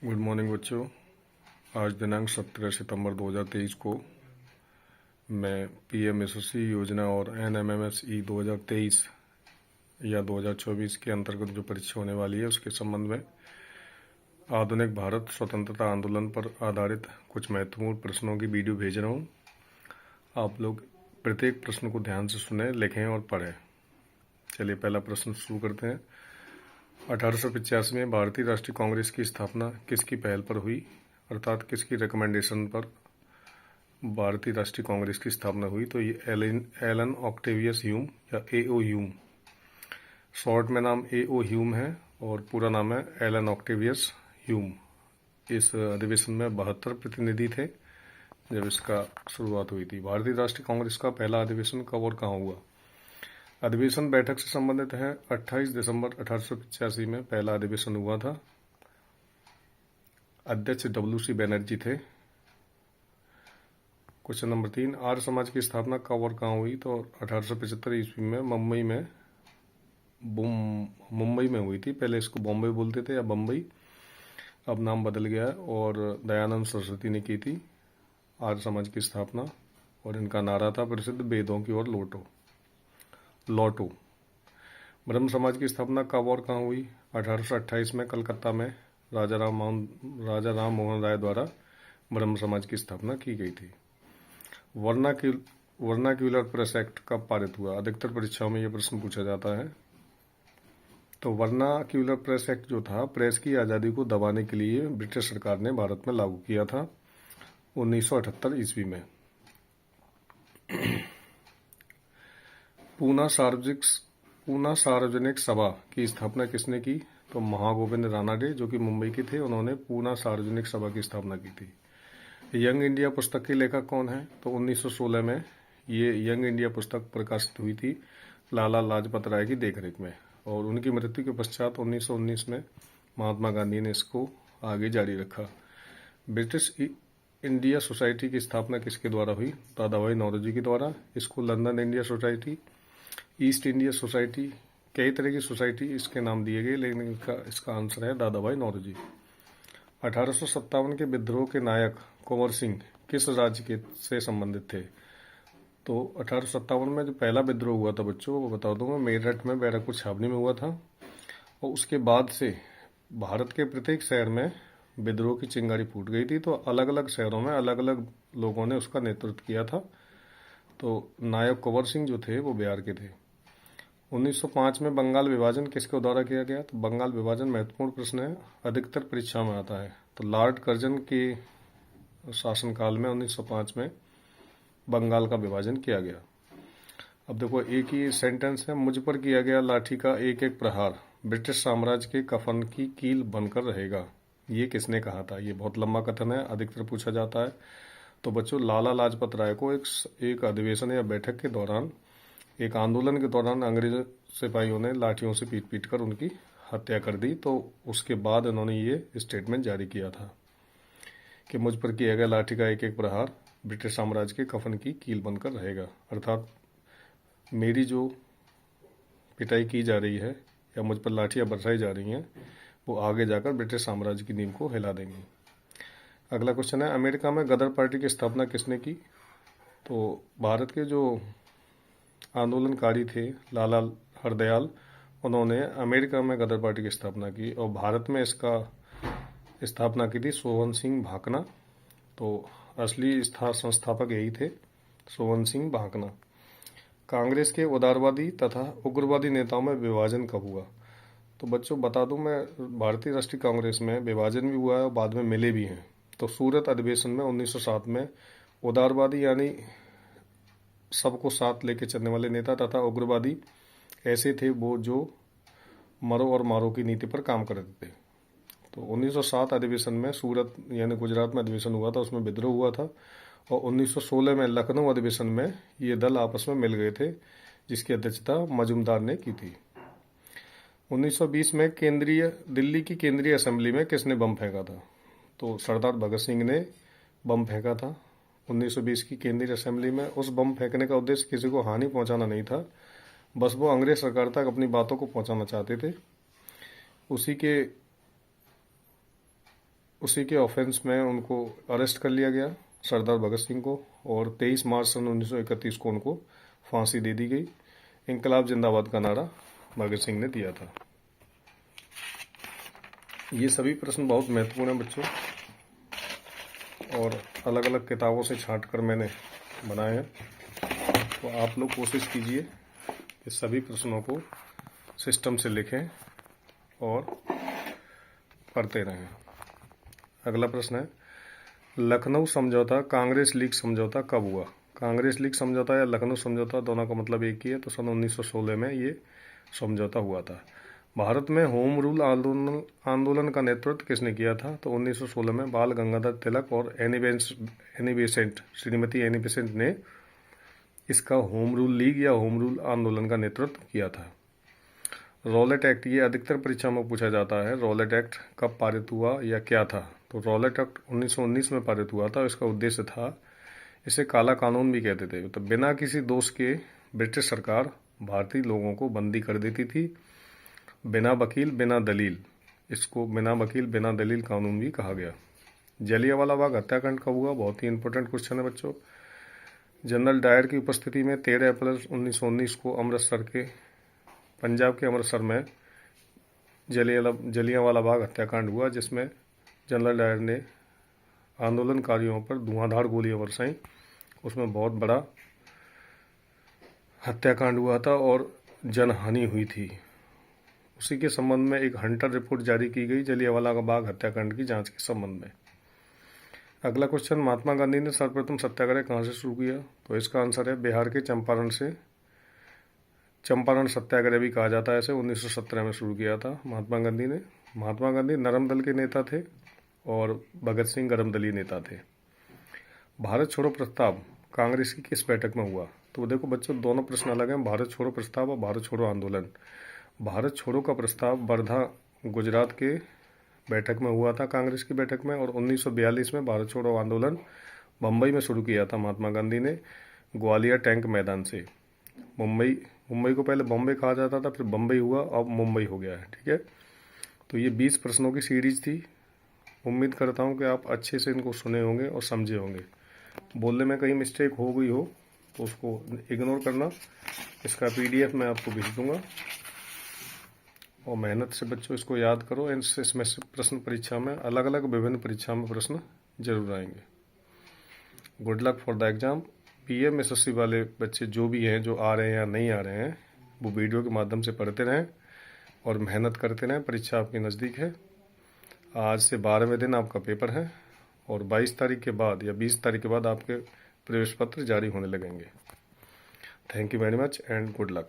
Good morning बच्चों। आज दिनांक 17 सितंबर 2023 को मैं पीएमएसएससी योजना और एनएमएमएसई 2023 या 2024 के अंतर्गत जो परीक्षा होने वाली है उसके संबंध में आधुनिक भारत स्वतंत्रता आंदोलन पर आधारित कुछ महत्वपूर्ण प्रश्नों की वीडियो भेज रहा हूँ। आप लोग प्रत्येक प्रश्न को ध्यान से सुने, लिखें और पढ़ें। चलिए पहला प्रश्न शुरू करते हैं। 1885 में भारतीय राष्ट्रीय कांग्रेस की स्थापना किसकी पहल पर हुई, अर्थात किसकी रिकमेंडेशन पर भारतीय राष्ट्रीय कांग्रेस की स्थापना हुई? तो ये एलन ऑक्टेवियस ह्यूम या एओ ह्यूम, शॉर्ट में नाम एओ ह्यूम है और पूरा नाम है एलन ऑक्टेवियस ह्यूम। इस अधिवेशन में 72 प्रतिनिधि थे जब इसका शुरुआत हुई थी। भारतीय राष्ट्रीय कांग्रेस का पहला अधिवेशन कब और कहाँ हुआ? अधिवेशन बैठक से संबंधित है। 28 दिसंबर 1885 में पहला अधिवेशन हुआ था। अध्यक्ष WC बनर्जी थे। क्वेश्चन नंबर 3, आर्य समाज की स्थापना कब और कहाँ हुई? तो 1875 ईस्वी में मुंबई में हुई थी। पहले इसको बॉम्बे बोलते थे या बम्बई, अब नाम बदल गया है। और दयानंद सरस्वती ने की थी आर्य समाज की स्थापना और इनका नारा था प्रसिद्ध वेदों की ओर लौटो। ब्रह्म समाज की स्थापना कब और कहाँ हुई? 1828 में कलकत्ता में राजा राम मोहन राय द्वारा ब्रह्म समाज की स्थापना की गई थी। वर्नाक्यूलर प्रेस एक्ट कब पारित हुआ? अधिकतर परीक्षाओं में यह प्रश्न पूछा जाता है। तो वर्नाक्यूलर प्रेस एक्ट जो था, प्रेस की आज़ादी को दबाने के लिए ब्रिटिश सरकार ने भारत में लागू किया था 1978 ईस्वी में। पूना सार्वजनिक सभा की स्थापना किसने की? तो महागोविंद रानाडे, जो कि मुंबई के थे, उन्होंने पूना सार्वजनिक सभा की स्थापना की थी। यंग इंडिया पुस्तक के लेखक कौन है? तो 1916 में ये यंग इंडिया पुस्तक प्रकाशित हुई थी लाला लाजपत राय की देखरेख में, और उनकी मृत्यु के पश्चात 1919 में महात्मा गांधी ने इसको आगे जारी रखा। ब्रिटिश इंडिया सोसाइटी की स्थापना किसके द्वारा हुई? दादा भाई नौरोजी के द्वारा। इसको London India society, east India society, कई तरह की सोसाइटी इसके नाम दिए गए, लेकिन इसका आंसर है दादा भाई नौरोजी। 1857 के विद्रोह के नायक कुंवर सिंह किस राज्य के से संबंधित थे? तो 1857 में जो पहला विद्रोह हुआ था बच्चों, वो बता दूं मैं, मेरठ में बैरकपुर छावनी में हुआ था। और उसके बाद से भारत के प्रत्येक शहर में विद्रोह की चिंगारी फूट गई थी। तो अलग अलग शहरों में अलग अलग लोगों ने उसका नेतृत्व किया था। तो नायक कुंवर सिंह जो थे वो बिहार के थे। 1905 में बंगाल विभाजन किसके द्वारा किया गया? तो बंगाल विभाजन महत्वपूर्ण प्रश्न है, अधिकतर परीक्षा में आता है। तो लॉर्ड कर्जन के शासनकाल में 1905 में बंगाल का विभाजन किया गया। अब देखो, एक ही सेंटेंस है, मुझ पर किया गया लाठी का एक एक प्रहार ब्रिटिश साम्राज्य के कफन की कील बनकर रहेगा। ये किसने कहा था? ये बहुत लंबा कथन है, अधिकतर पूछा जाता है। तो बच्चों, लाला लाजपत राय को एक अधिवेशन या बैठक के दौरान, एक आंदोलन के दौरान अंग्रेज सिपाहियों ने लाठियों से पीट कर उनकी हत्या कर दी। तो उसके बाद उन्होंने ये स्टेटमेंट जारी किया था कि मुझ पर किया गया लाठी का एक एक प्रहार ब्रिटिश साम्राज्य के कफन की कील बनकर रहेगा। अर्थात मेरी जो पिटाई की जा रही है या मुझ पर लाठियां बरसाई जा रही हैं, वो आगे जाकर ब्रिटिश साम्राज्य की नींव को हिला देंगी। अगला क्वेश्चन है, अमेरिका में गदर पार्टी की स्थापना किसने की? तो भारत के जो आंदोलनकारी थे लाला हरदयाल, उन्होंने अमेरिका में गदर पार्टी की स्थापना की, और भारत में इसका स्थापना की थी सोवन सिंह भाकना। तो असली संस्थापक यही थे, सोवन सिंह भाकना। कांग्रेस के उदारवादी तथा उग्रवादी नेताओं में विभाजन कब हुआ? तो बच्चों बता दूं मैं, भारतीय राष्ट्रीय कांग्रेस में विभाजन भी हुआ है और बाद में मिले भी हैं। तो सूरत अधिवेशन में 1907 में उदारवादी यानी सबको साथ लेके चलने वाले नेता तथा उग्रवादी ऐसे थे वो जो मरो और मारो की नीति पर काम करते थे। तो 1907 अधिवेशन में सूरत यानी गुजरात में अधिवेशन हुआ था, उसमें विद्रोह हुआ था। और 1916 में लखनऊ अधिवेशन में ये दल आपस में मिल गए थे, जिसकी अध्यक्षता मजूमदार ने की थी। 1920 में दिल्ली की केंद्रीय असेंबली में किसने बम फेंका था? तो सरदार भगत सिंह ने बम फेंका था 1920 की केंद्रीय असेंबली में। उस बम फेंकने का उद्देश्य किसी को हानि पहुंचाना नहीं था, बस वो अंग्रेज सरकार तक अपनी बातों को पहुंचाना चाहते थे। उसी के उसी के ऑफेंस में उनको अरेस्ट कर लिया गया, सरदार भगत सिंह को, और 23 मार्च सन 1931 को उनको फांसी दे दी गई। इंकलाब जिंदाबाद का नारा भगत सिंह ने दिया था। ये सभी प्रश्न बहुत महत्वपूर्ण हैं बच्चों, और अलग अलग किताबों से छांट कर मैंने बनाए हैं। तो आप लोग कोशिश कीजिए कि सभी प्रश्नों को सिस्टम से लिखें और पढ़ते रहें। अगला प्रश्न है, लखनऊ समझौता कांग्रेस लीग समझौता कब हुआ? कांग्रेस लीग समझौता या लखनऊ समझौता दोनों का मतलब एक ही है। तो सन 1916 में ये समझौता हुआ था। भारत में होम रूल आंदोलन का नेतृत्व किसने किया था? तो 1916 में बाल गंगाधर तिलक और श्रीमती एनी बेसेंट ने इसका होम रूल लीग या होम रूल आंदोलन का नेतृत्व किया था। रॉलेट एक्ट, ये अधिकतर परीक्षा में पूछा जाता है। रॉलेट एक्ट कब पारित हुआ या क्या था? तो रॉलेट एक्ट 1919 में पारित हुआ था। इसका उद्देश्य था, इसे काला कानून भी कहते थे, तो बिना किसी दोष के ब्रिटिश सरकार भारतीय लोगों को बंदी कर देती थी, बिना वकील बिना दलील। इसको बिना वकील बिना दलील कानून भी कहा गया। जलियांवाला बाग हत्याकांड कब हुआ? बहुत ही इंपॉर्टेंट क्वेश्चन है बच्चों। जनरल डायर की उपस्थिति में 13 अप्रैल 1919 को पंजाब के अमृतसर में जलियांवाला बाग हत्याकांड हुआ, जिसमें जनरल डायर ने आंदोलनकारियों पर धुआंधार गोलियां बरसाई। उसमें बहुत बड़ा हत्याकांड हुआ था और जनहानि हुई थी। उसी के संबंध में एक हंटर रिपोर्ट जारी की गई जलियांवाला बाग हत्याकांड की जांच के संबंध में। अगला क्वेश्चन, महात्मा गांधी ने सर्वप्रथम सत्याग्रह कहाँ से शुरू किया? तो इसका आंसर है बिहार के चंपारण से। चंपारण सत्याग्रह भी कहा जाता है इसे। 1917 में शुरू किया था महात्मा गांधी ने। महात्मा गांधी नरम दल के नेता थे और भगत सिंह गरम दलीय नेता थे। भारत छोड़ो प्रस्ताव कांग्रेस की किस बैठक में हुआ? तो देखो बच्चों, दोनों प्रश्न अलग हैं, भारत छोड़ो प्रस्ताव और भारत छोड़ो आंदोलन। भारत छोड़ो का प्रस्ताव वर्धा गुजरात के बैठक में हुआ था, कांग्रेस की बैठक में। और 1942 में भारत छोड़ो आंदोलन मुंबई में शुरू किया था महात्मा गांधी ने, ग्वालियर टैंक मैदान से। मुंबई को पहले बॉम्बे कहा जाता था, फिर बम्बई हुआ, अब मुंबई हो गया है। ठीक है, तो ये 20 प्रश्नों की सीरीज थी। उम्मीद करता हूँ कि आप अच्छे से इनको सुने होंगे और समझे होंगे। बोलने में कहीं मिस्टेक हो गई हो तो उसको इग्नोर करना। इसका PDF मैं आपको भेज दूंगा, और मेहनत से बच्चों इसको याद करो। इसमें से प्रश्न परीक्षा में अलग अलग विभिन्न परीक्षा में प्रश्न जरूर आएंगे। Good luck for the exam. PM SSC वाले बच्चे जो भी हैं, जो आ रहे हैं या नहीं आ रहे हैं, वो वीडियो के माध्यम से पढ़ते रहें और मेहनत करते रहें। परीक्षा आपके नज़दीक है। आज से 12वें दिन आपका पेपर है और 22 तारीख के बाद या 20 तारीख के बाद आपके प्रवेश पत्र जारी होने लगेंगे। Thank you very much and good luck.